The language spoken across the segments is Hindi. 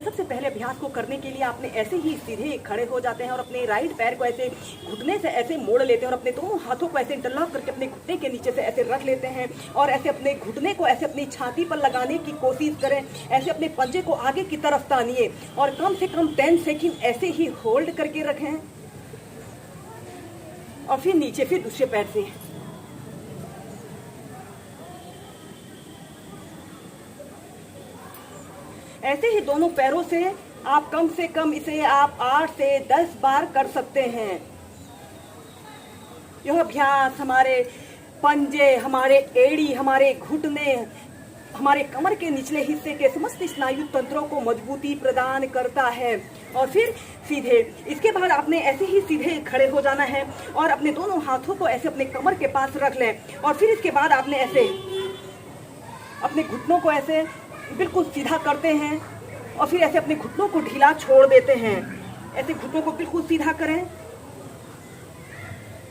सबसे पहले अभ्यास को करने के लिए आपने ऐसे ही सीधे खड़े हो जाते हैं और अपने राइट पैर को ऐसे घुटने से ऐसे मोड़ लेते हैं और अपने दोनों हाथों को ऐसे इंटरलॉक करके अपने घुटने के नीचे से ऐसे रख लेते हैं और ऐसे अपने घुटने को ऐसे अपनी छाती पर लगाने की कोशिश करें। ऐसे अपने पंजे को आगे की तरफ तानिए और कम से कम 10 सेकंड ऐसे ही होल्ड करके रखें और फिर नीचे, फिर दूसरे पैर से। ऐसे ही दोनों पैरों से आप कम से कम इसे आप 8 से 10 बार कर सकते हैं। यह अभ्यास हमारे पंजे, हमारे एड़ी, हमारे घुटने, हमारे कमर के निचले हिस्से के समस्त स्नायु तंत्रों को मजबूती प्रदान करता है। और फिर सीधे, इसके बाद आपने ऐसे ही सीधे खड़े हो जाना है और अपने दोनों हाथों को ऐसे अपने कमर के पास रख लें और फिर इसके बाद आपने ऐसे अपने घुटनों को ऐसे बिल्कुल सीधा करते हैं और फिर ऐसे अपने घुटनों को ढीला छोड़ देते हैं। ऐसे घुटनों को बिल्कुल सीधा करें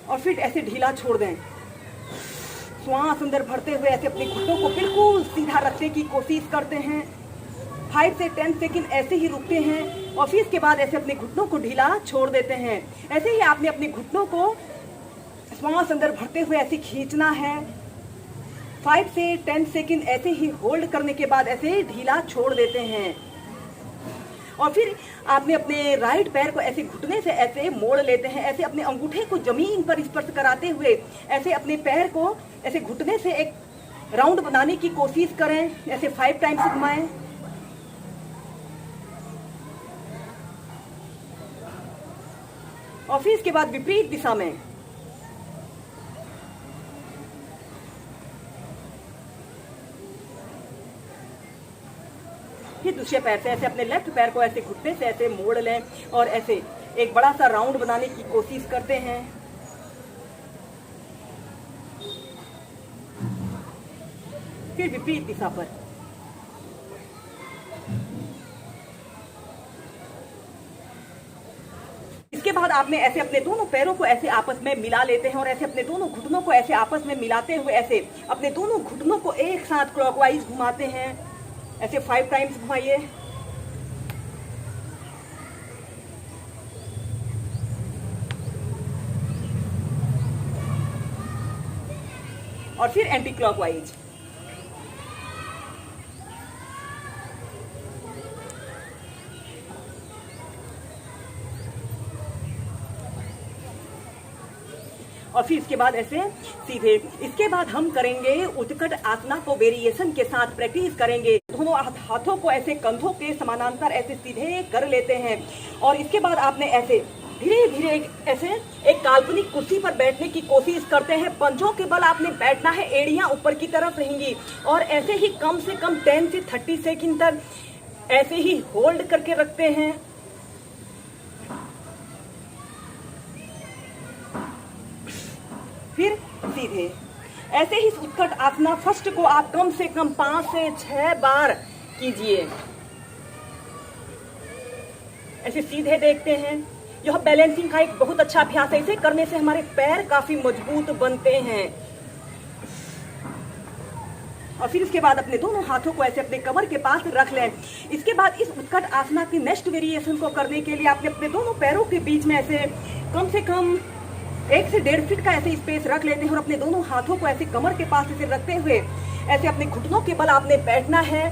और फिर ऐसे ढीला छोड़ दें। श्वास अंदर भरते हुए ऐसे अपने घुटनों को बिल्कुल सीधा रखने की कोशिश करते हैं। 5 से 10 सेकंड ऐसे ही रुकते हैं और फिर इसके बाद ऐसे अपने घुटनों को ढीला छोड़ देते हैं। ऐसे ही आपने अपने घुटनों को श्वास अंदर भरते हुए ऐसे खींचना है। 5 से 10 सेकंड ऐसे ही होल्ड करने के बाद ऐसे ढीला छोड़ देते हैं और फिर आपने अपने राइट पैर को ऐसे घुटने से ऐसे मोड़ लेते हैं। ऐसे अपने अंगूठे को जमीन पर स्पर्श कराते हुए ऐसे अपने पैर को ऐसे घुटने से एक राउंड बनाने की कोशिश करें। ऐसे 5 टाइम्स घुमाएं और फिर इसके बाद विपरीत दिशा में। फिर दूसरे पैर से ऐसे अपने लेफ्ट पैर को ऐसे घुटने से ऐसे मोड़ लें और ऐसे एक बड़ा सा राउंड बनाने की कोशिश करते हैं। फिर विपरीत दिशा पर। इसके बाद आपने ऐसे अपने दोनों पैरों को ऐसे आपस में मिला लेते हैं और ऐसे अपने दोनों घुटनों को ऐसे आपस में मिलाते हुए ऐसे अपने दोनों घुटनों को एक साथ क्लॉकवाइज घुमाते हैं। ऐसे 5 टाइम्स घुमाइए और फिर एंटी क्लॉकवाइज। और फिर इसके बाद ऐसे सीधे। इसके बाद हम करेंगे उत्कट आसना को वेरिएशन के साथ प्रैक्टिस करेंगे। दोनों हाथों को ऐसे कंधों के समानांतर ऐसे सीधे कर लेते हैं और इसके बाद आपने ऐसे धीरे धीरे ऐसे एक काल्पनिक कुर्सी पर बैठने की कोशिश करते हैं। पंजों के बल आपने बैठना है, एड़ियां ऊपर की तरफ रहेंगी और ऐसे ही कम से कम 10 से 30 सेकंड तक ऐसे ही होल्ड करके रखते हैं। फिर सीधे। ऐसे ही उत्कट आसना फर्स्ट को आप कम से कम 5 से 6 बार कीजिए। ऐसे सीधे देखते हैं। यह बैलेंसिंग का एक बहुत अच्छा अभ्यास है। इसे करने से हमारे पैर काफी मजबूत बनते हैं। और फिर इसके बाद अपने दोनों हाथों को ऐसे अपने कमर के पास रख लें। इसके बाद इस उत्कट आसना की नेक्स्ट वेरिएशन को करने के लिए आपने अपने दोनों पैरों के बीच में ऐसे कम से कम 1 से 1.5 फीट का ऐसे स्पेस रख लेते हैं और अपने दोनों हाथों को ऐसे कमर के पास ऐसे रखते हुए ऐसे अपने घुटनों के बल आपने बैठना है।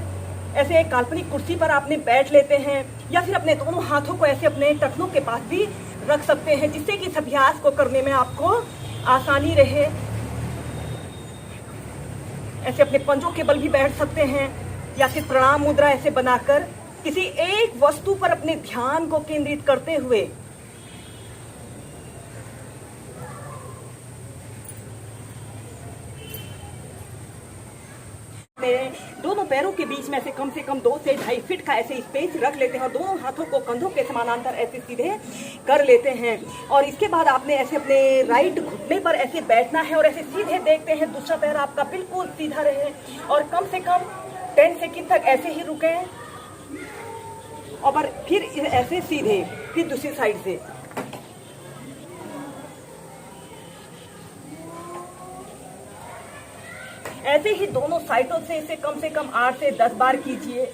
ऐसे एक काल्पनिक कुर्सी पर आपने बैठ लेते हैं या फिर अपने दोनों हाथों को ऐसे अपने टखनों के पास भी रख सकते हैं, जिससे कि इस अभ्यास को करने में आपको आसानी रहे। ऐसे अपने पंजों के बल भी बैठ सकते हैं या फिर प्रणाम मुद्रा ऐसे बनाकर किसी एक वस्तु पर अपने ध्यान को केंद्रित करते हुए दोनों पैरों के बीच में से कम 2 से 2.5 फीट का ऐसे स्पेस रख लेते हैं और दोनों हाथों को कंधों के समानांतर ऐसे सीधे कर लेते हैं। और इसके बाद आपने ऐसे अपने राइट घुटने पर ऐसे बैठना है और ऐसे सीधे देखते हैं दूसरा पैर आपका बिल्कुल सीधा रहे और कम से कम 10 सेकंड तक ऐसे ही रुके और फिर ऐसे सीधे। फिर दूसरी साइड से। ऐसे ही दोनों साइडों से इसे कम 8 से 10 बार कीजिए।